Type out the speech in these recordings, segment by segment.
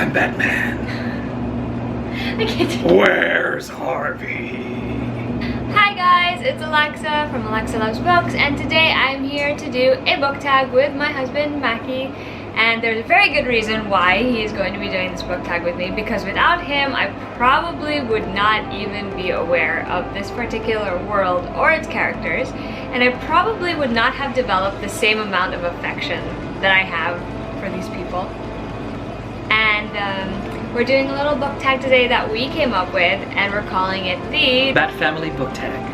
I'm Batman. I can't do it. Where's Harvey? Hi guys, it's Alexa from Alexa Loves Books, and today I'm here to do a book tag with my husband Macky. And there's a very good reason why he is going to be doing this book tag with me, because without him I probably would not even be aware of this particular world or its characters, and I probably would not have developed the same amount of affection that I have for these people. And we're doing a little book tag today that we came up with, and we're calling it the BatFamily book tag.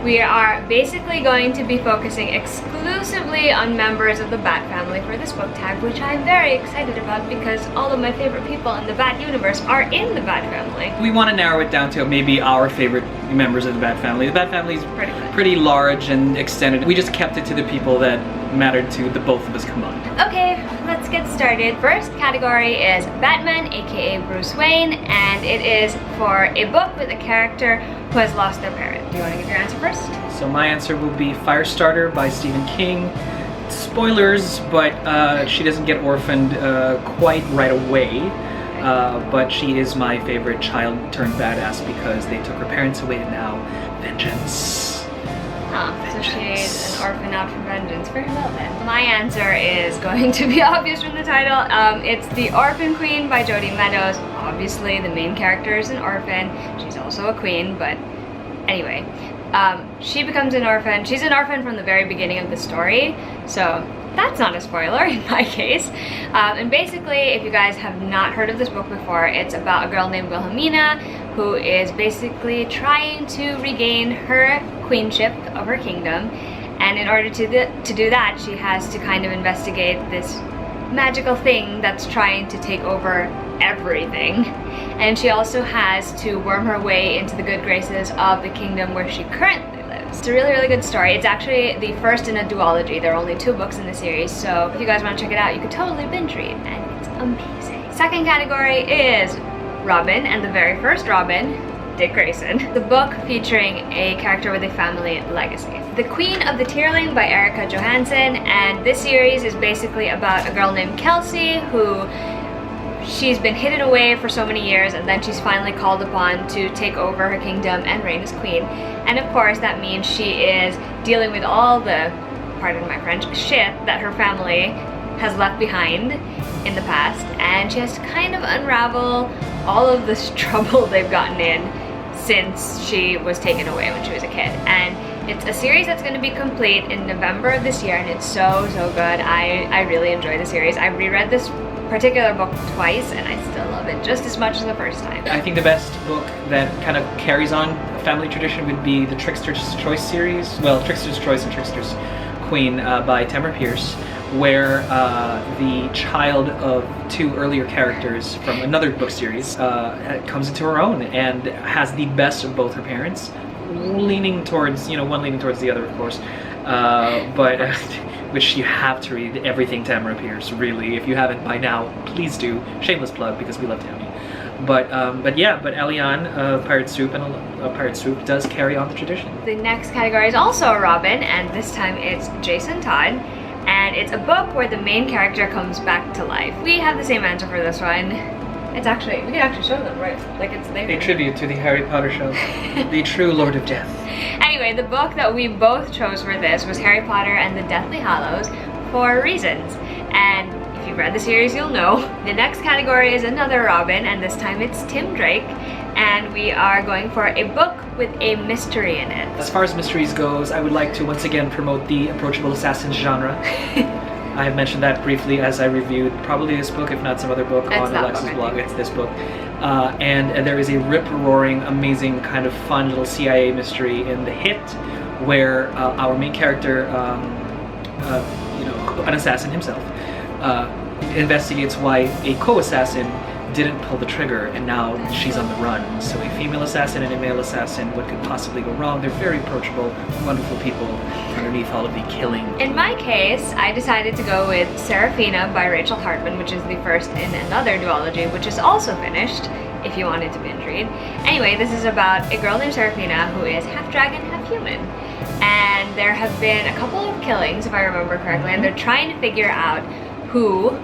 We are basically going to be focusing exclusively on members of the Bat family for this book tag, which I'm very excited about because all of my favorite people in the Bat universe are in the Bat family. We want to narrow it down to maybe our favorite members of the Bat family. The Bat family is pretty large and extended. We just kept it to the people that mattered to the both of us combined. Okay, let's get started. First category is Batman, aka Bruce Wayne, and it is for a book with a character who has lost their parent. Do you want to give your answer first? So my answer will be Firestarter by Stephen King. Spoilers, but she doesn't get orphaned quite right away. But she is my favorite child turned badass because they took her parents away and now vengeance. So she's an orphan out for vengeance. Very well then. My answer is going to be obvious from the title. It's The Orphan Queen by Jodi Meadows. Obviously the main character is an orphan. She's also a queen, but anyway. She becomes an orphan. She's an orphan from the very beginning of the story, so that's not a spoiler in my case. And basically, if you guys have not heard of this book before, it's about a girl named Wilhelmina who is basically trying to regain her queenship of her kingdom, and in order to do that, she has to kind of investigate this magical thing that's trying to take over everything. And she also has to worm her way into the good graces of the kingdom where she currently lives. It's a really, really good story. It's actually the first in a duology. There are only 2 books in the series, so if you guys want to check it out, you could totally binge read, and it's amazing. Second category is Robin, and the very first Robin, Dick Grayson. The book featuring a character with a family legacy. The Queen of the Tearling by Erica Johansson, and this series is basically about a girl named Kelsey who she's been hidden away for so many years, and then she's finally called upon to take over her kingdom and reign as queen. And of course that means she is dealing with all the, pardon my French, shit that her family has left behind in the past, and she has to kind of unravel all of this trouble they've gotten in since she was taken away when she was a kid. And it's a series that's going to be complete in November of this year, and it's so good. I really enjoy the series. I reread this particular book twice, and I still love it just as much as the first time. I think the best book that kind of carries on family tradition would be the Trickster's Choice series. Well, Trickster's Choice and Trickster's Queen by Tamara Pierce, where the child of 2 earlier characters from another book series comes into her own and has the best of both her parents, leaning towards, one leaning towards the other, of course, but which you have to read everything Tamara Pierce, really. If you haven't by now, please do. Shameless plug, because we love Tammy. But Eliane, Pirate Soup, and Pirate Soup does carry on the tradition. The next category is also a Robin, and this time it's Jason Todd, and it's a book where the main character comes back to life. We have the same answer for this one. It's actually, we can actually show them, right? Like it's there. A tribute to the Harry Potter show. The true Lord of Death. Anyway, the book that we both chose for this was Harry Potter and the Deathly Hallows for reasons. And if you've read the series, you'll know. The next category is another Robin, and this time it's Tim Drake. And we are going for a book with a mystery in it. As far as mysteries goes, I would like to once again promote the approachable assassin genre. I have mentioned that briefly as I reviewed probably this book, if not some other book, on Alexa's blog. It's this book. And there is a rip-roaring, amazing, kind of fun little CIA mystery in The Hit, where our main character, an assassin himself, investigates why a co-assassin didn't pull the trigger, and now she's on the run. So a female assassin and a male assassin, what could possibly go wrong? They're very approachable, wonderful people underneath all of the killing. In my case, I decided to go with Serafina by Rachel Hartman, which is the first in another duology, which is also finished, if you wanted to binge read. Anyway, this is about a girl named Serafina who is half dragon, half human. And there have been a couple of killings, if I remember correctly, and they're trying to figure out who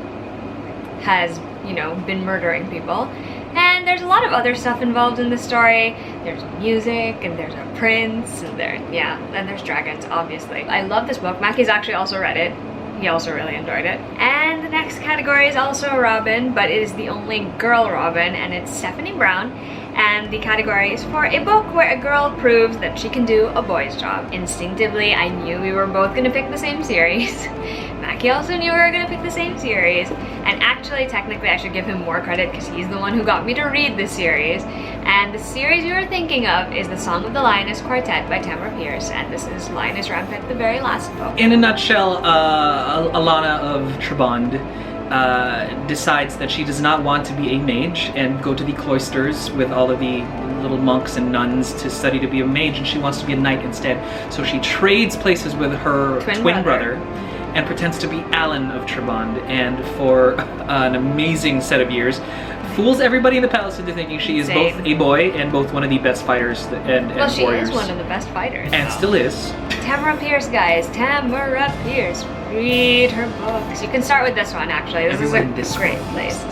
has, you know, been murdering people. And there's a lot of other stuff involved in the story. There's music, and there's a prince, and and there's dragons, obviously. I love this book. Macky's actually also read it. He also really enjoyed it. And the next category is also a Robin, but it is the only girl Robin, and it's Stephanie Brown. And the category is for a book where a girl proves that she can do a boy's job. Instinctively, I knew we were both gonna pick the same series. Macky also knew we were gonna pick the same series. And actually, technically, I should give him more credit because he's the one who got me to read this series. And the series you were thinking of is The Song of the Lioness Quartet by Tamara Pierce. And this is Lioness Rampant, the very last book. In a nutshell, Alana of Trebond decides that she does not want to be a mage and go to the cloisters with all of the little monks and nuns to study to be a mage, and she wants to be a knight instead. So she trades places with her twin brother and pretends to be Alan of Trebond, and for an amazing set of years fools everybody in the palace into thinking she is both a boy and both one of the best fighters and well, she warriors. is one of the best fighters. And still is. Tamara Pierce, guys. Tamara Pierce. Read her books. You can start with this one, actually. This is a great place.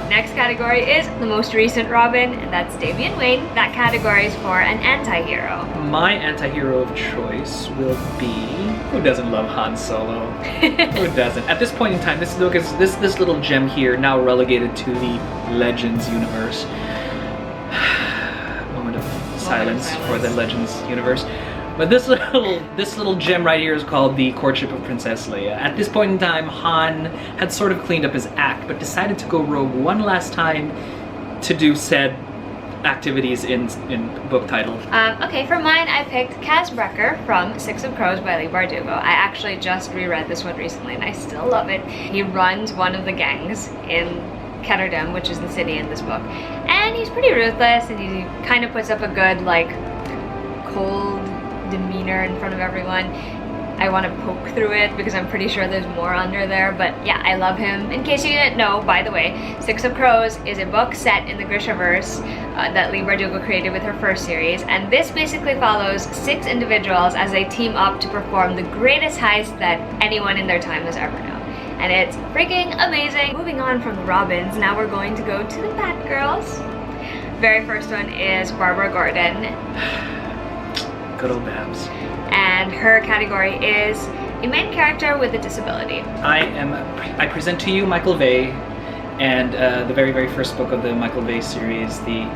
Next category is the most recent Robin, and that's Damian Wayne. That category is for an anti-hero. My anti-hero of choice will be... Who doesn't love Han Solo? Who doesn't? At this point in time, this little gem here, now relegated to the Legends universe. Moment of silence for the Legends universe. But this little gem right here is called The Courtship of Princess Leia. At this point in time, Han had sort of cleaned up his act, but decided to go rogue one last time to do said activities in book title. Okay, for mine, I picked Kaz Brecker from Six of Crows by Leigh Bardugo. I actually just reread this one recently, and I still love it. He runs one of the gangs in Ketterdam, which is the city in this book. And he's pretty ruthless, and he kind of puts up a good, like, cold demeanor in front of everyone. I want to poke through it because I'm pretty sure there's more under there, but yeah, I love him. In case you didn't know, by the way, Six of Crows is a book set in the Grishaverse that Leigh Bardugo created with her first series, and this basically follows 6 individuals as they team up to perform the greatest heist that anyone in their time has ever known. And it's freaking amazing. Moving on from the Robins, now we're going to go to the Batgirls. Very first one is Barbara Gordon. Good old Babs. And her category is a main character with a disability. I present to you Michael Vey, and the very, very first book of the Michael Vey series, the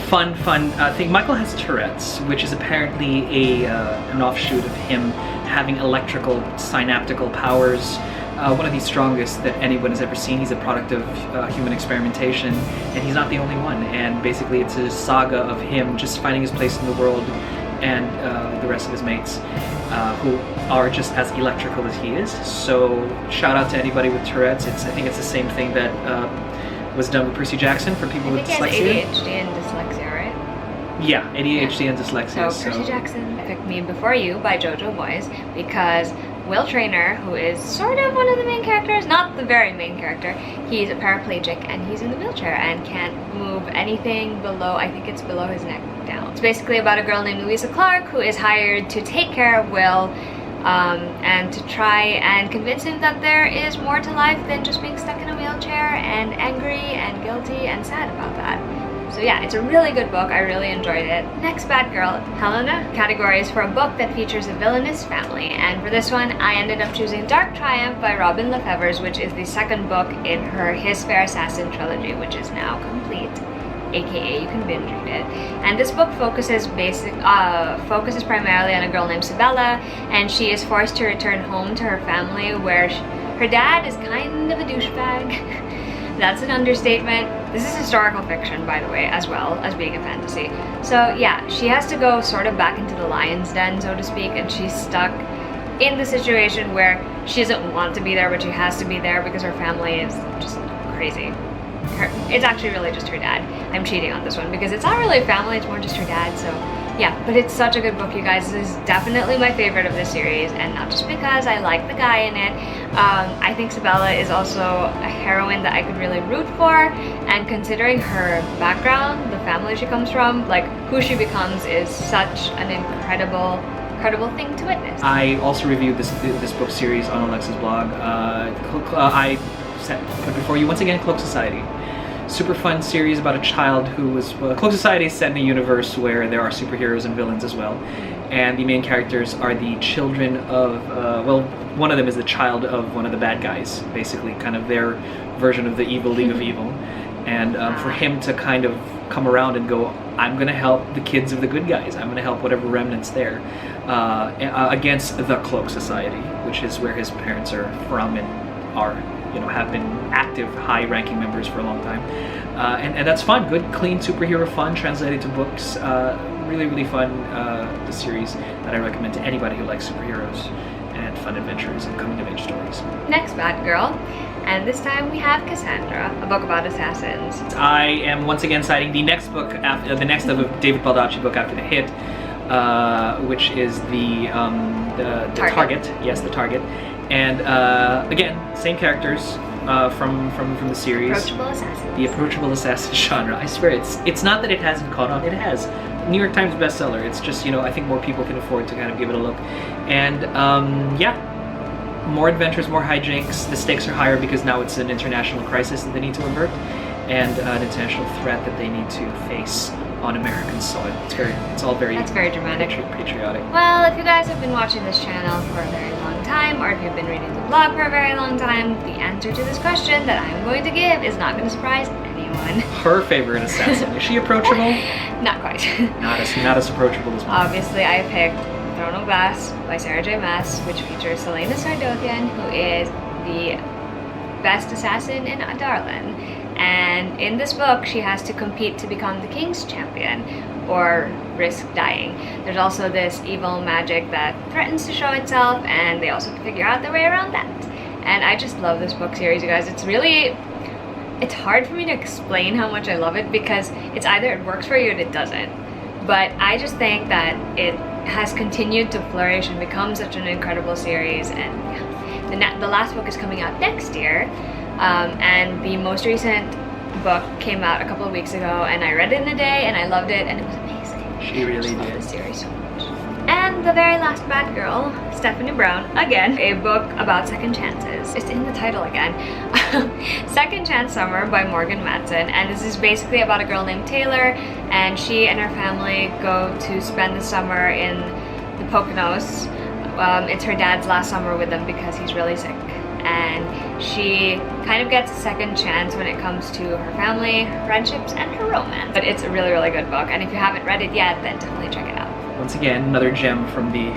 fun thing. Michael has Tourette's, which is apparently an offshoot of him having electrical synaptical powers. One of the strongest that anyone has ever seen. He's a product of human experimentation, and he's not the only one. And basically it's a saga of him just finding his place in the world, and the rest of his mates who are just as electrical as he is. So shout out to anybody with Tourette's. I think it's the same thing that was done with Percy Jackson for people with dyslexia. I think he has ADHD and dyslexia, right? Yeah, ADHD and dyslexia. So Percy Jackson picked Me Before You by JoJo Boys because Will Traynor, who is sort of one of the main characters, not the very main character, he's a paraplegic and he's in the wheelchair and can't move anything below, I think it's below his neck down. It's basically about a girl named Louisa Clark who is hired to take care of Will and to try and convince him that there is more to life than just being stuck in a wheelchair and angry and guilty and sad about that. So yeah, it's a really good book. I really enjoyed it. Next, Batgirl, Helena. Category is for a book that features a villainous family. And for this one, I ended up choosing Dark Triumph by Robin Lefevre, which is the second book in her His Fair Assassin trilogy, which is now complete. AKA, you can binge read it. And this book focuses primarily on a girl named Sabella, and she is forced to return home to her family where her dad is kind of a douchebag. That's an understatement. This is historical fiction, by the way, as well as being a fantasy. So yeah, she has to go sort of back into the lion's den, so to speak, and she's stuck in the situation where she doesn't want to be there, but she has to be there because her family is just crazy. It's actually really just her dad. I'm cheating on this one because it's not really a family, it's more just her dad, so yeah. But it's such a good book, you guys. This is definitely my favorite of this series, and not just because I like the guy in it. I think Sabella is also a heroine that I could really root for, and considering her background, the family she comes from, like who she becomes is such an incredible thing to witness. I also reviewed this book series on Alexa's blog. I put before you once again Cloak Society. Super fun series about a child who was... Cloak Society is set in a universe where there are superheroes and villains as well. And the main characters are the children of... well, one of them is the child of one of the bad guys, basically, kind of their version of the evil League of Evil. And for him to kind of come around and go, I'm going to help the kids of the good guys. I'm going to help whatever remnants there against the Cloak Society, which is where his parents are from and are, you know, have been active, high-ranking members for a long time. And that's fun. Good, clean superhero fun, translated to books. Really, really fun the series that I recommend to anybody who likes superheroes and fun adventures and coming-of-age stories. Next Batgirl, and this time we have Cassandra, a book about assassins. I am once again citing the next book, the next of David Baldacci book after The Hit, which is the Target. Yes, The Target. And again, same characters from the series. Approachable assassins. The approachable assassin genre. I swear, it's not that it hasn't caught on. It has. New York Times bestseller. It's just, you know, I think more people can afford to kind of give it a look. And yeah, more adventures, more hijinks. The stakes are higher because now it's an international crisis that they need to avert, and an international threat that they need to face on American soil. It's all very... That's very dramatic. Patriotic. Well, if you guys have been watching this channel for a very long time, or if you've been reading the blog for a very long time, the answer to this question that I'm going to give is not going to surprise anyone. Her favorite assassin. Is she approachable? Not quite. Not as approachable as mine. Obviously, I picked Throne of Glass by Sarah J. Maas, which features Helena Bartinelli, who is the best assassin in Darlan. And in this book, she has to compete to become the King's Champion, or risk dying. There's also this evil magic that threatens to show itself, and they also have to figure out their way around that. And I just love this book series, you guys. It's hard for me to explain how much I love it, because it's either it works for you or it doesn't. But I just think that it has continued to flourish and become such an incredible series. And the last book is coming out next year. And the most recent book came out a couple of weeks ago, and I read it in a day, and I loved it, and it was amazing. She really did. I love this series so much. And the very last Batgirl, Stephanie Brown, again, a book about second chances. It's in the title again. Second Chance Summer by Morgan Matson, and this is basically about a girl named Taylor, and she and her family go to spend the summer in the Poconos. It's her dad's last summer with them because he's really sick. And she kind of gets a second chance when it comes to her family, her friendships, and her romance. But it's a really, really good book, and if you haven't read it yet, then definitely check it out. Once again, another gem from the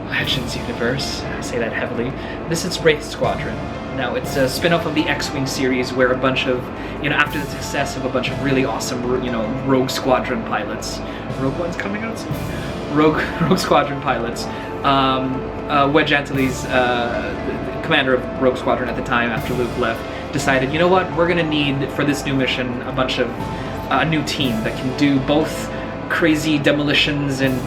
Legends universe. I say that heavily. This is Wraith Squadron. Now, it's a spin-off of the X-Wing series where a bunch of, you know, after the success of a bunch of really awesome, you know, Rogue Squadron pilots. Rogue One's coming out soon? Rogue Squadron pilots. Wedge Antilles, the commander of Rogue Squadron at the time, after Luke left, decided, you know what, we're gonna need, for this new mission, a bunch of, a new team that can do both crazy demolitions and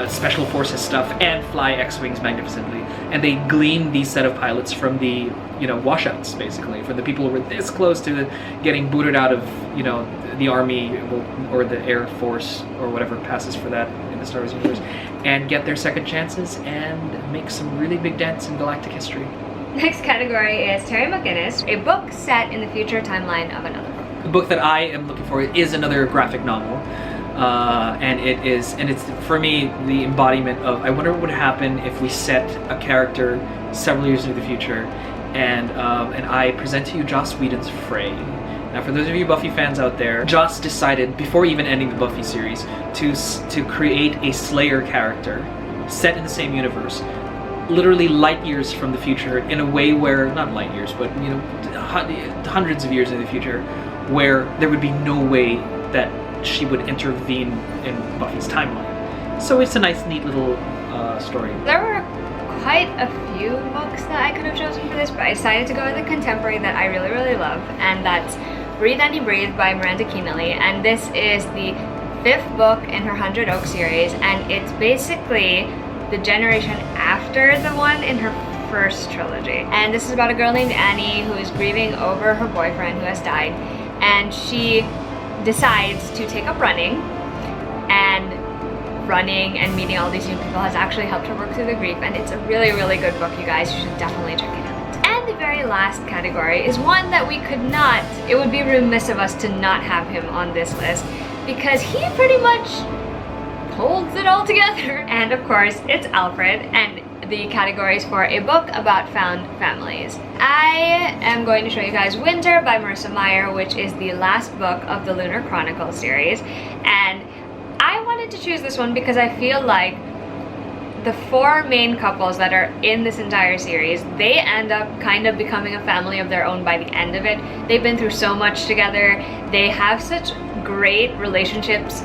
special forces stuff and fly X-Wings magnificently. And they gleaned these set of pilots from the, you know, washouts, basically, from the people who were this close to getting booted out of, you know, the Army or the Air Force or whatever passes for that in the Star Wars universe, and get their second chances and make some really big dents in galactic history. Next category is Terry McGinnis, a book set in the future timeline of another book. The book that I am looking for is another graphic novel. And it's for me the embodiment of, I wonder what would happen if we set a character several years into the future, and I present to you Joss Whedon's Frey. Now, for those of you Buffy fans out there, Joss decided, before even ending the Buffy series, to create a Slayer character set in the same universe, literally light years from the future, in a way where, not light years, but, you know, hundreds of years in the future, where there would be no way that she would intervene in Buffy's timeline. So it's a nice, neat little story. There were quite a few books that I could have chosen for this, but I decided to go with a contemporary that I really, really love, and that's Breathe Annie Breathe by Miranda Keenely. And this is the 5th book in her 100 Oak series, and it's basically the generation after the one in her first trilogy. And this is about a girl named Annie who is grieving over her boyfriend who has died, and she decides to take up running, and meeting all these new people has actually helped her work through the grief, and it's a really, really good book, you guys. You should definitely check it out. And if very last category is one that we could not, it would be remiss of us to not have him on this list, because he pretty much holds it all together. And of course, it's Alfred, and the categories for a book about found families. I am going to show you guys Winter by Marissa Meyer, which is the last book of the Lunar Chronicles series. And I wanted to choose this one because I feel like the four main couples that are in this entire series, they end up kind of becoming a family of their own by the end of it. They've been through so much together. They have such great relationships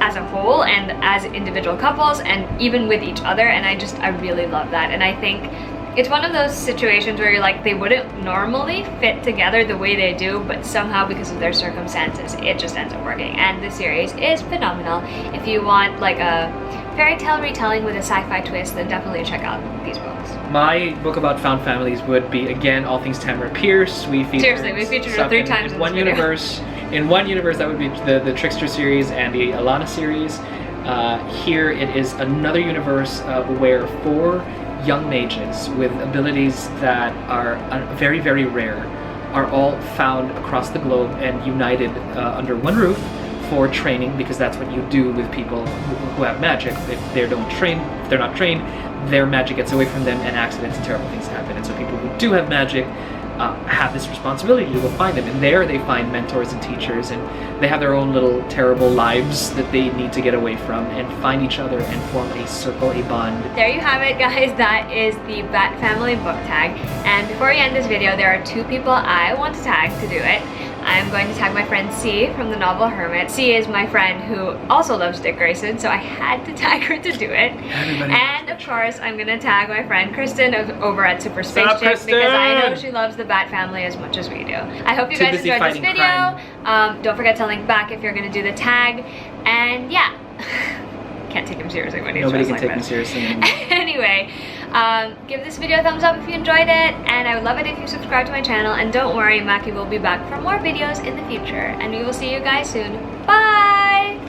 as a whole and as individual couples and even with each other, and I really love that. And I think it's one of those situations where you're like, they wouldn't normally fit together the way they do, but somehow because of their circumstances it just ends up working. And the series is phenomenal. If you want like a fairy tale retelling with a sci-fi twist, then definitely check out these books. My book about found families would be, again, all things Tamara Pierce. We featured her 3 times in one universe. In one universe, that would be the Trickster series and the Alana series. Here it is another universe where 4 young mages with abilities that are very, very rare are all found across the globe and united under one roof for training, because that's what you do with people who have magic. If they're not trained, their magic gets away from them and accidents and terrible things happen. And so people who do have magic have this responsibility to go find them, and there they find mentors and teachers, and they have their own little terrible lives that they need to get away from and find each other and form a circle, a bond. There you have it, guys. That is the BatFamily book tag. And before we end this video, there are 2 people I want to tag to do it. I'm going to tag my friend C from the novel Hermit. C is my friend who also loves Dick Grayson, so I had to tag her to do it. And of course, I'm going to tag my friend Kristen over at Super Spaceship, because I know she loves the Bat Family as much as we do. I hope you guys enjoyed this video. Don't forget to link back if you're going to do the tag. And yeah, can't take him seriously when he's Nobody can like take me seriously anymore. Anyway, give this video a thumbs up if you enjoyed it, and I would love it if you subscribe to my channel. And don't worry, Macky will be back for more videos in the future, and we will see you guys soon. Bye!